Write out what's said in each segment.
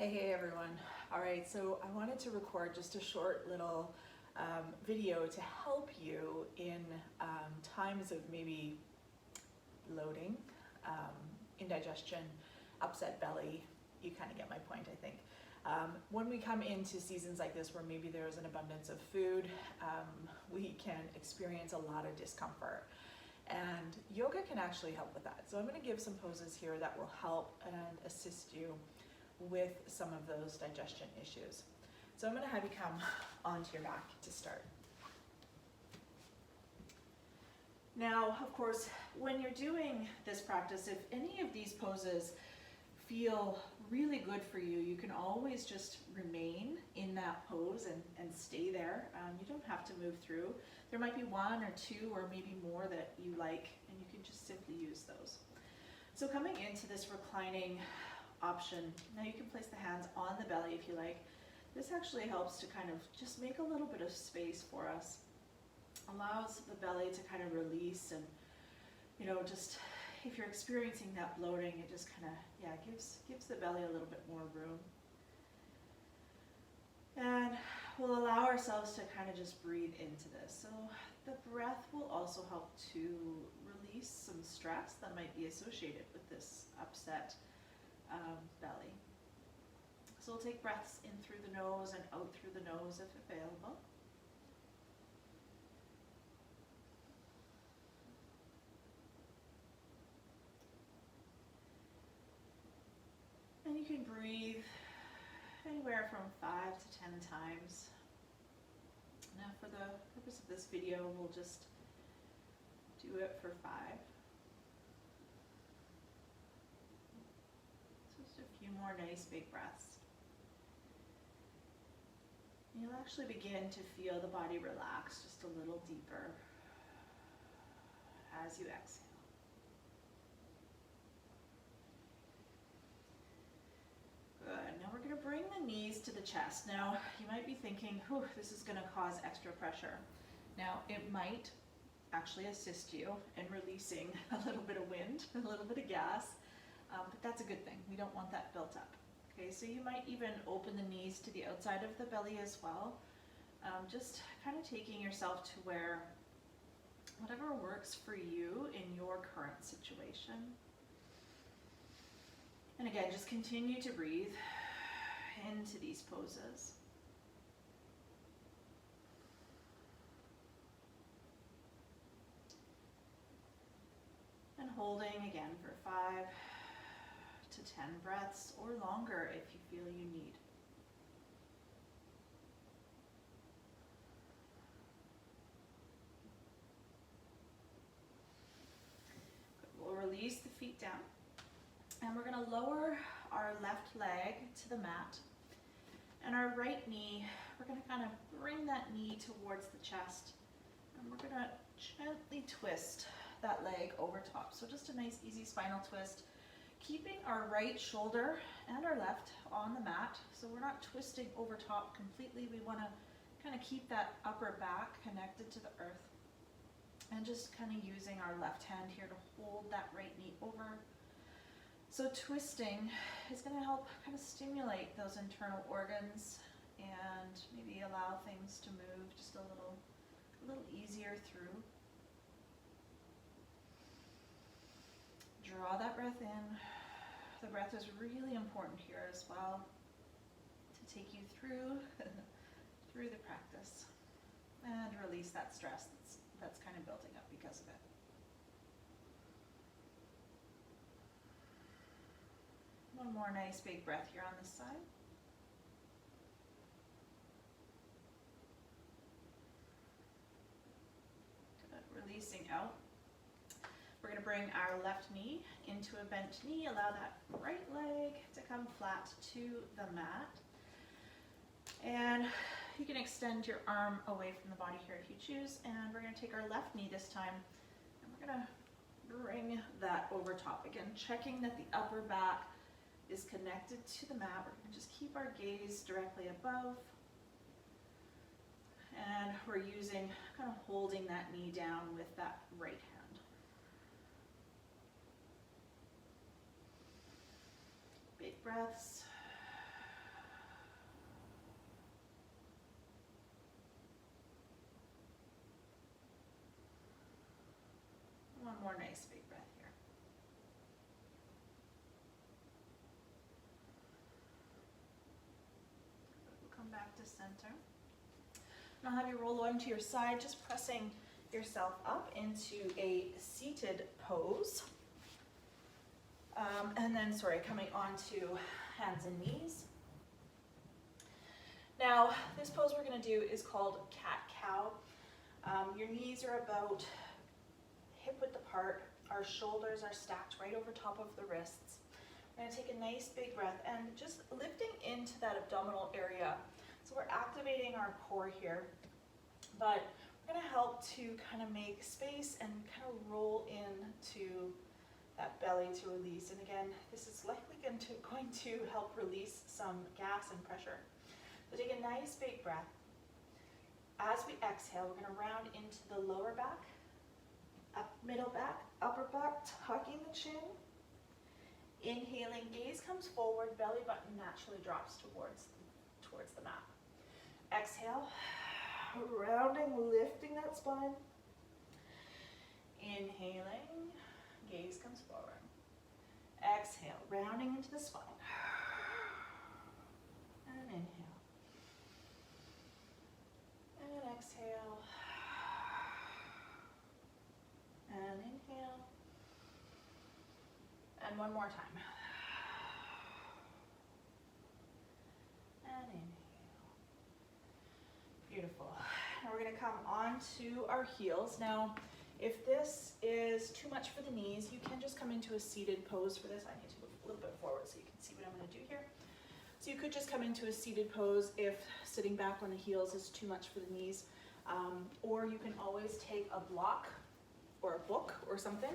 Hey everyone. All right, so I wanted to record just a short little video to help you in times of maybe bloating, indigestion, upset belly. You kind of get my point, I think. When we come into seasons like this where maybe there's an abundance of food, we can experience a lot of discomfort. And yoga can actually help with that. So I'm going to give some poses here that will help and assist you with some of those digestion issues. So I'm going to have you come onto your back to start. Now, of course, when you're doing this practice, if any of these poses feel really good for you, you can always just remain in that pose and stay there. You don't have to move through. There might be one or two or maybe more that you like, and you can just simply use those. So coming into this reclining option, now you can place the hands on the belly if you like. This actually helps to kind of just make a little bit of space for us. Allows the belly to kind of release, and just if you're experiencing that bloating, it just kind of gives the belly a little bit more room. And we'll allow ourselves to kind of just breathe into this. So the breath will also help to release some stress that might be associated with this upset belly. So we'll take breaths in through the nose and out through the nose if available. And you can breathe anywhere from 5 to 10 times. Now for the purpose of this video, we'll just do it for 5. Just a few more nice big breaths. And you'll actually begin to feel the body relax just a little deeper as you exhale. Good. Now we're going to bring the knees to the chest. Now you might be thinking, this is going to cause extra pressure. Now it might actually assist you in releasing a little bit of wind, a little bit of gas, but that's a good thing. We don't want that built up. Okay, so you might even open the knees to the outside of the belly as well. Just kind of taking yourself to where whatever works for you in your current situation. And again, just continue to breathe into these poses. And holding again for 5 to 10 breaths or longer if you feel you need. Good. We'll release the feet down. And we're going to lower our left leg to the mat. And our right knee, we're going to kind of bring that knee towards the chest. And we're going to gently twist that leg over top. So just a nice easy spinal twist. Keeping our right shoulder and our left on the mat. So we're not twisting over top completely. We want to kind of keep that upper back connected to the earth. And just kind of using our left hand here to hold that right knee over. So twisting is going to help kind of stimulate those internal organs and maybe allow things to move just a little easier through. Draw that breath in. The breath is really important here as well to take you through the practice and release that stress that's kind of building up because of it. One more nice big breath here on this side. Good. Releasing out. We're going to bring our left knee into a bent knee. Allow that right leg to come flat to the mat. And you can extend your arm away from the body here if you choose. And we're going to take our left knee this time. And we're going to bring that over top. Again, checking that the upper back is connected to the mat. We're going to just keep our gaze directly above. And we're using, kind of holding that knee down with that right hand. Big breaths. center. And I'll have you roll onto your side, just pressing yourself up into a seated pose. And then, coming onto hands and knees. Now, this pose we're going to do is called cat-cow. Your knees are about hip-width apart. Our shoulders are stacked right over top of the wrists. We're going to take a nice big breath and just lifting into that abdominal area. So we're activating our core here, but we're going to help to kind of make space and kind of roll into that belly to release. And again, this is likely going to help release some gas and pressure. So take a nice big breath. As we exhale, we're going to round into the lower back, up middle back, upper back, tucking the chin. Inhaling, gaze comes forward, belly button naturally drops towards the mat. Exhale, rounding, lifting that spine. Inhaling, gaze comes forward. Exhale, rounding into the spine. And inhale. And exhale. And inhale. And one more time. And inhale. Beautiful. Now we're going to come onto our heels. Now, if this is too much for the knees, you can just come into a seated pose for this. I need to move a little bit forward so you can see what I'm going to do here. So you could just come into a seated pose if sitting back on the heels is too much for the knees. Or you can always take a block or a book or something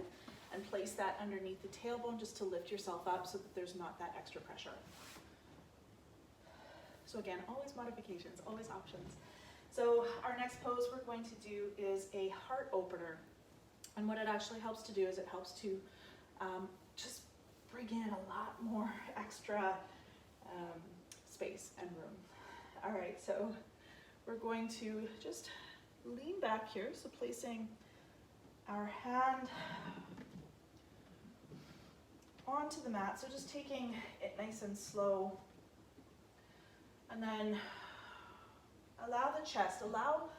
and place that underneath the tailbone just to lift yourself up so that there's not that extra pressure. So again, always modifications, always options. So our next pose we're going to do is a heart opener. And what it actually helps to do is it helps to just bring in a lot more extra space and room. All right, so we're going to just lean back here. So placing our hand onto the mat. So just taking it nice and slow. And then allow the chest, allow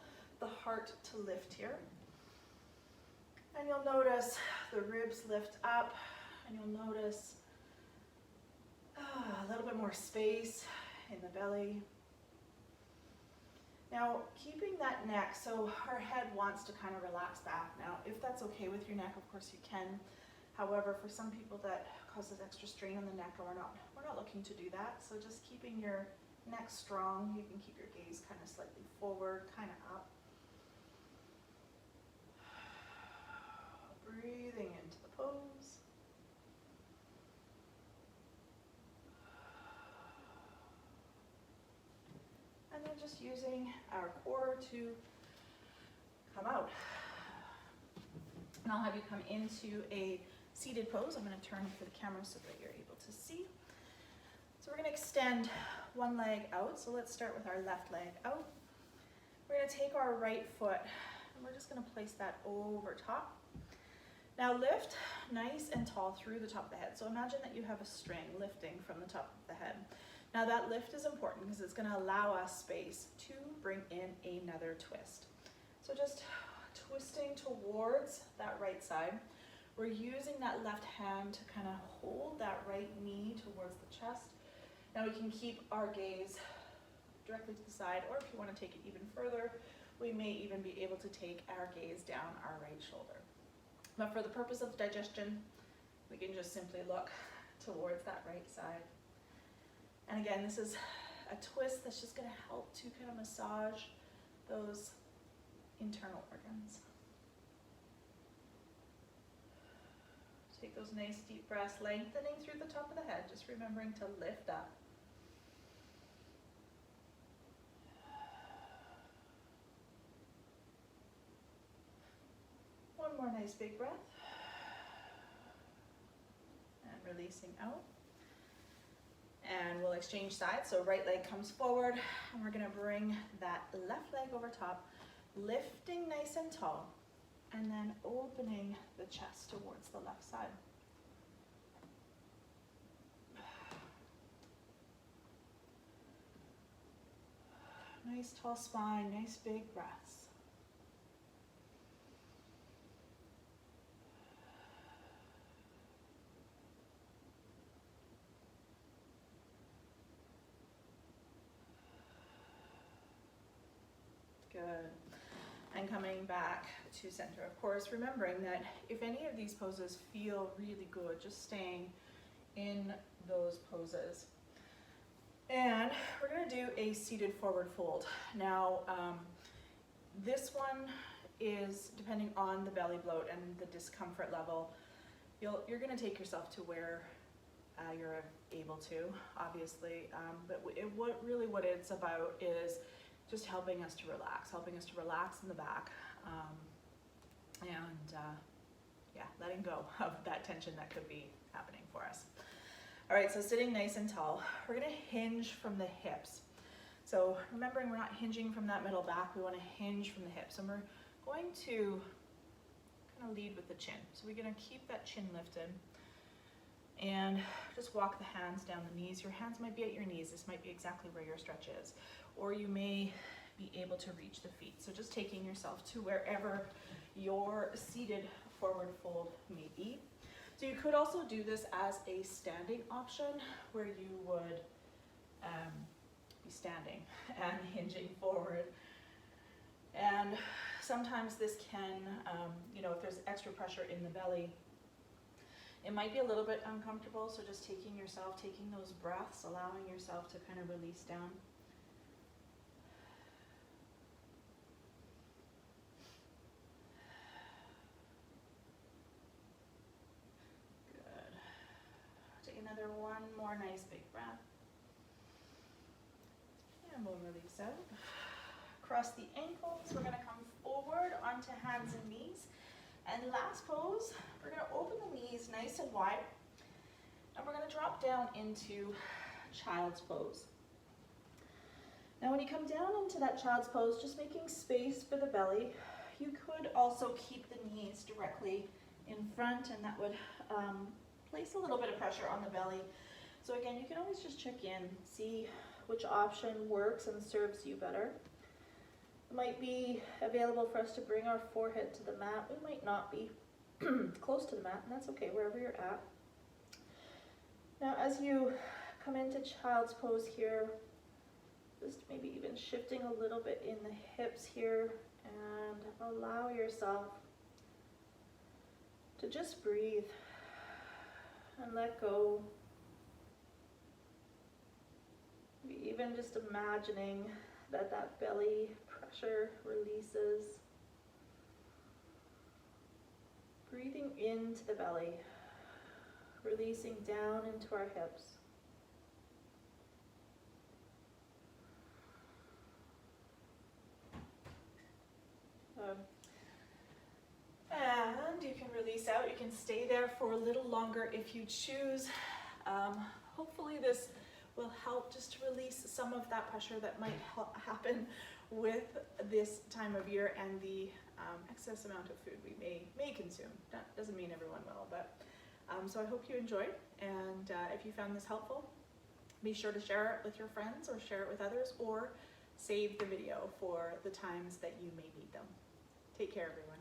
the heart to lift here. And you'll notice the ribs lift up, and you'll notice a little bit more space in the belly. Now, keeping that neck, so our head wants to kind of relax back. Now, if that's okay with your neck, of course you can. However, for some people that causes extra strain on the neck, we're not looking to do that. So just keeping your neck strong, you can keep your gaze kind of slightly forward, kind of up. Breathing into the pose. And then just using our core to come out. And I'll have you come into a seated pose. I'm going to turn for the camera so that you're able to see. So we're going to extend one leg out. So let's start with our left leg out. We're going to take our right foot and we're just going to place that over top. Now lift nice and tall through the top of the head. So imagine that you have a string lifting from the top of the head. Now that lift is important because it's going to allow us space to bring in another twist. So just twisting towards that right side. We're using that left hand to kind of hold that right knee towards the chest. Now we can keep our gaze directly to the side, or if you want to take it even further, we may even be able to take our gaze down our right shoulder. But for the purpose of digestion, we can just simply look towards that right side. And again, this is a twist that's just going to help to kind of massage those internal organs. Take those nice deep breaths, lengthening through the top of the head, just remembering to lift up. One more nice big breath. And releasing out. And we'll exchange sides. So right leg comes forward, and we're going to bring that left leg over top, lifting nice and tall, and then opening the chest towards the left side. Nice tall spine, nice big breaths. Good. And coming back to center. Of course, remembering that if any of these poses feel really good, just staying in those poses. And we're going to do a seated forward fold. Now, this one is depending on the belly bloat and the discomfort level. You're going to take yourself to where you're able to, obviously. But what it's about is just helping us to relax in the back, yeah, letting go of that tension that could be happening for us. All right, so sitting nice and tall, we're gonna hinge from the hips. So remembering we're not hinging from that middle back, we wanna hinge from the hips. And we're going to kind of lead with the chin. So we're gonna keep that chin lifted and just walk the hands down the knees. Your hands might be at your knees. This might be exactly where your stretch is. Or you may be able to reach the feet. So just taking yourself to wherever your seated forward fold may be. So you could also do this as a standing option where you would be standing and hinging forward. And sometimes this can, if there's extra pressure in the belly, it might be a little bit uncomfortable. So just taking those breaths, allowing yourself to kind of release down. Another one more nice big breath. And we'll release out. Cross the ankles. We're going to come forward onto hands and knees. And last pose, we're going to open the knees nice and wide. And we're going to drop down into child's pose. Now when you come down into that child's pose, just making space for the belly, you could also keep the knees directly in front, and that would place a little bit of pressure on the belly. So again, you can always just check in, see which option works and serves you better. It might be available for us to bring our forehead to the mat. We might not be close to the mat, and that's okay, wherever you're at. Now as you come into child's pose here, just maybe even shifting a little bit in the hips here, and allow yourself to just breathe and let go. Even just imagining that belly pressure releases. Breathing into the belly, releasing down into our hips. And you can release out. You can stay there for a little longer if you choose. Hopefully this will help just to release some of that pressure that might happen with this time of year and the excess amount of food we may consume. That doesn't mean everyone will, but so I hope you enjoyed. And if you found this helpful, be sure to share it with your friends or share it with others, or save the video for the times that you may need them. Take care, everyone.